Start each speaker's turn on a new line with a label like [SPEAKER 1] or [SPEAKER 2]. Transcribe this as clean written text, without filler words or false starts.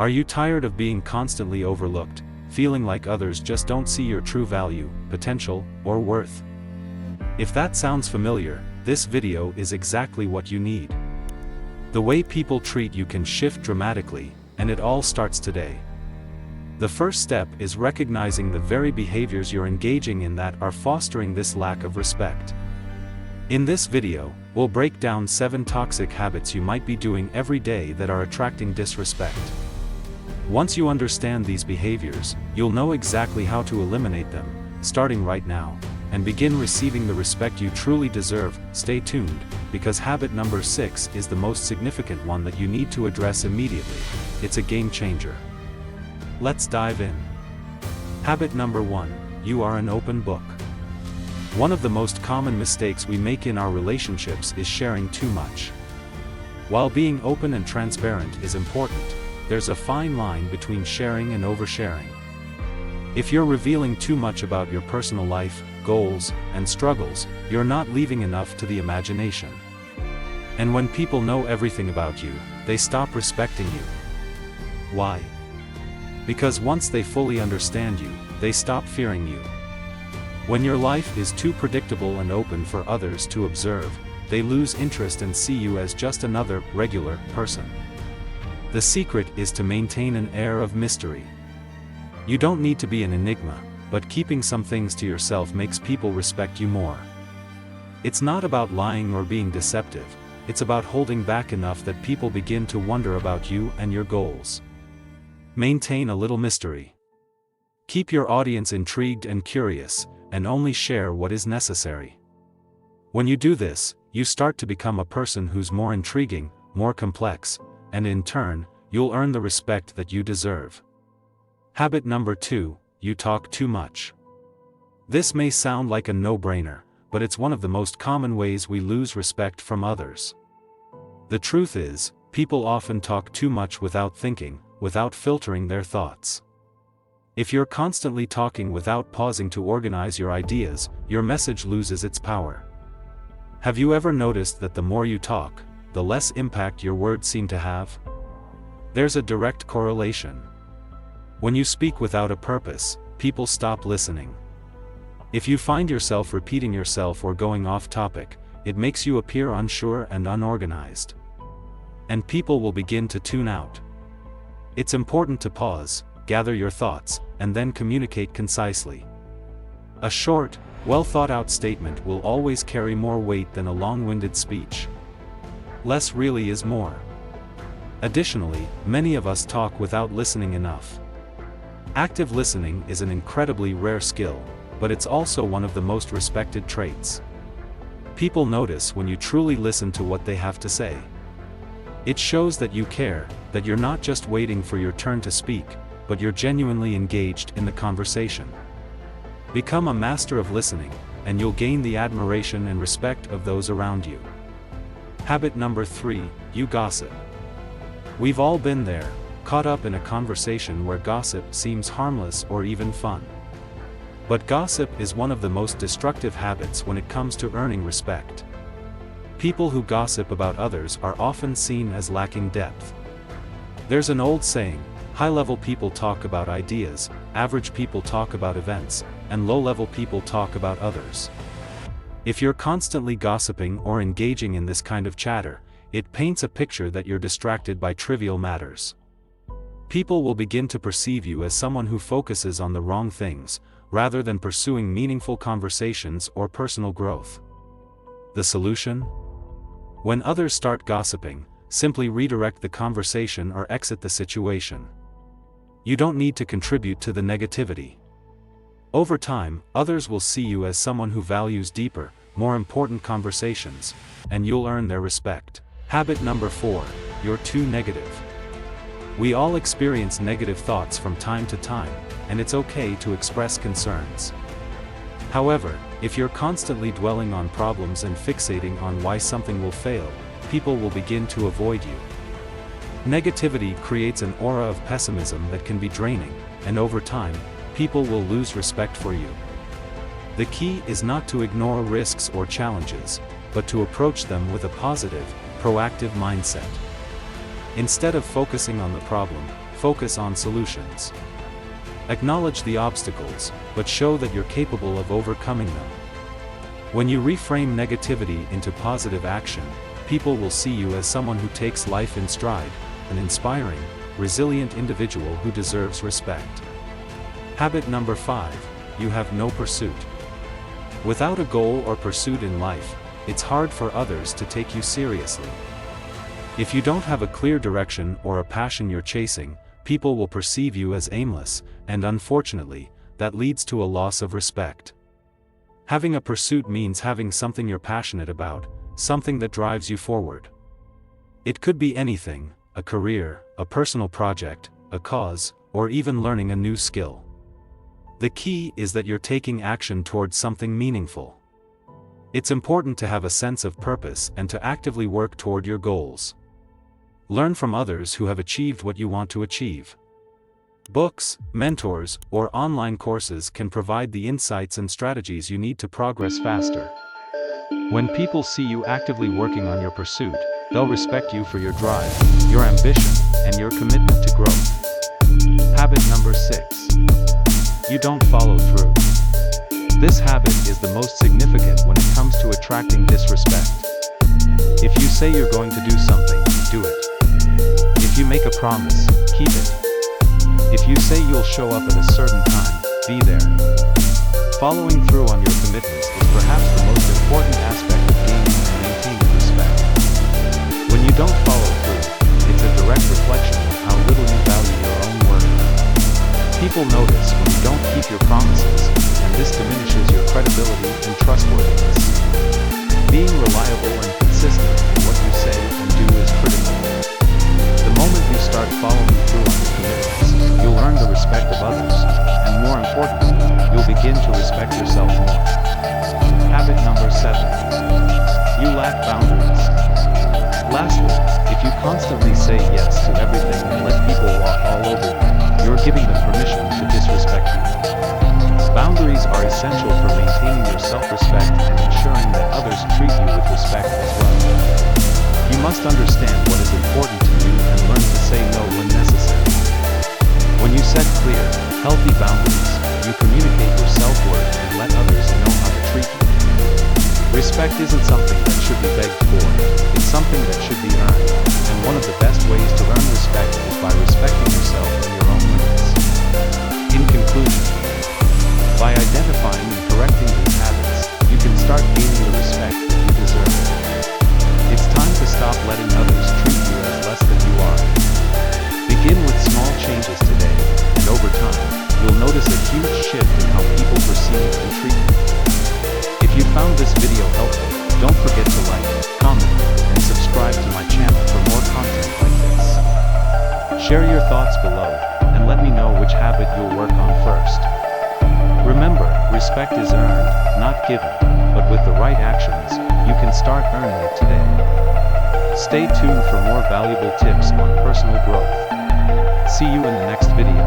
[SPEAKER 1] Are you tired of being constantly overlooked, feeling like others just don't see your true value, potential, or worth? If that sounds familiar, this video is exactly what you need. The way people treat you can shift dramatically, and it all starts today. The first step is recognizing the very behaviors you're engaging in that are fostering this lack of respect. In this video, we'll break down 7 toxic habits you might be doing every day that are attracting disrespect. Once you understand these behaviors, you'll know exactly how to eliminate them, starting right now, and begin receiving the respect you truly deserve. Stay tuned, because habit number 6 is the most significant one that you need to address immediately. It's a game changer. Let's dive in. Habit number 1, you are an open book. One of the most common mistakes we make in our relationships is sharing too much. While being open and transparent is important, there's a fine line between sharing and oversharing. If you're revealing too much about your personal life, goals, and struggles, you're not leaving enough to the imagination. And when people know everything about you, they stop respecting you. Why? Because once they fully understand you, they stop fearing you. When your life is too predictable and open for others to observe, they lose interest and see you as just another, regular, person. The secret is to maintain an air of mystery. You don't need to be an enigma, but keeping some things to yourself makes people respect you more. It's not about lying or being deceptive, it's about holding back enough that people begin to wonder about you and your goals. Maintain a little mystery. Keep your audience intrigued and curious, and only share what is necessary. When you do this, you start to become a person who's more intriguing, more complex, and in turn, you'll earn the respect that you deserve. Habit number 2, you talk too much. This may sound like a no-brainer, but it's one of the most common ways we lose respect from others. The truth is, people often talk too much without thinking, without filtering their thoughts. If you're constantly talking without pausing to organize your ideas, your message loses its power. Have you ever noticed that the more you talk, the less impact your words seem to have? There's a direct correlation. When you speak without a purpose, people stop listening. If you find yourself repeating yourself or going off topic, it makes you appear unsure and unorganized. And people will begin to tune out. It's important to pause, gather your thoughts, and then communicate concisely. A short, well-thought-out statement will always carry more weight than a long-winded speech. Less really is more. Additionally, many of us talk without listening enough. Active listening is an incredibly rare skill, but it's also one of the most respected traits. People notice when you truly listen to what they have to say. It shows that you care, that you're not just waiting for your turn to speak, but you're genuinely engaged in the conversation. Become a master of listening, and you'll gain the admiration and respect of those around you. Habit number 3, you gossip. We've all been there, caught up in a conversation where gossip seems harmless or even fun. But gossip is one of the most destructive habits when it comes to earning respect. People who gossip about others are often seen as lacking depth. There's an old saying, high-level people talk about ideas, average people talk about events, and low-level people talk about others. If you're constantly gossiping or engaging in this kind of chatter, it paints a picture that you're distracted by trivial matters. People will begin to perceive you as someone who focuses on the wrong things, rather than pursuing meaningful conversations or personal growth. The solution? When others start gossiping, simply redirect the conversation or exit the situation. You don't need to contribute to the negativity. Over time, others will see you as someone who values deeper, more important conversations, and you'll earn their respect. Habit number 4, you're too negative. We all experience negative thoughts from time to time, and it's okay to express concerns. However, if you're constantly dwelling on problems and fixating on why something will fail, people will begin to avoid you. Negativity creates an aura of pessimism that can be draining, and over time, people will lose respect for you. The key is not to ignore risks or challenges, but to approach them with a positive, proactive mindset. Instead of focusing on the problem, focus on solutions. Acknowledge the obstacles, but show that you're capable of overcoming them. When you reframe negativity into positive action, people will see you as someone who takes life in stride, an inspiring, resilient individual who deserves respect. Habit number 5, you have no pursuit. Without a goal or pursuit in life, it's hard for others to take you seriously. If you don't have a clear direction or a passion you're chasing, people will perceive you as aimless, and unfortunately, that leads to a loss of respect. Having a pursuit means having something you're passionate about, something that drives you forward. It could be anything: a career, a personal project, a cause, or even learning a new skill. The key is that you're taking action towards something meaningful. It's important to have a sense of purpose and to actively work toward your goals. Learn from others who have achieved what you want to achieve. Books, mentors, or online courses can provide the insights and strategies you need to progress faster. When people see you actively working on your pursuit, they'll respect you for your drive, your ambition, and your commitment to growth. Habit number 6. You don't follow through. This habit is the most significant when it comes to attracting disrespect. If you say you're going to do something, do it. If you make a promise, keep it. If you say you'll show up at a certain time, be there. Following through on your commitments is perhaps the most important aspect of gaining and maintaining respect. When you don't follow through, it's a direct reflection of how little you value your own work. People notice when you don't keep your promises, and this diminishes your credibility and trustworthiness. Being reliable and consistent in what you say and do is critical. The moment you start following through on your commitments, you'll earn the respect of others, and more importantly, you'll begin to respect yourself more. Habit number 7. You lack boundaries. Lastly, if you constantly say yes to everything and let people walk all over you, you're giving them permission to disrespect you. Boundaries are essential for maintaining your self-respect and ensuring that others treat you with respect as well. You must understand what is important to you and learn to say no when necessary. When you set clear, healthy boundaries, you communicate your self-worth and let others know how to treat you. Respect isn't something that should be begged for, it's something that should be earned, and one of the best ways to earn respect is by respecting yourself and your own limits. In conclusion, by identifying and correcting these habits, you can start gaining the respect that you deserve. It's time to stop letting others treat you as less than you are. Begin with small changes today, and over time, you'll notice a huge shift in how people perceive and treat you. If you found this video helpful, don't forget to like, comment, and subscribe to my channel for more content like this. Share your thoughts below, and let me know which habit you'll work on first. Remember, respect is earned, not given, but with the right actions, you can start earning it today. Stay tuned for more valuable tips on personal growth. See you in the next video.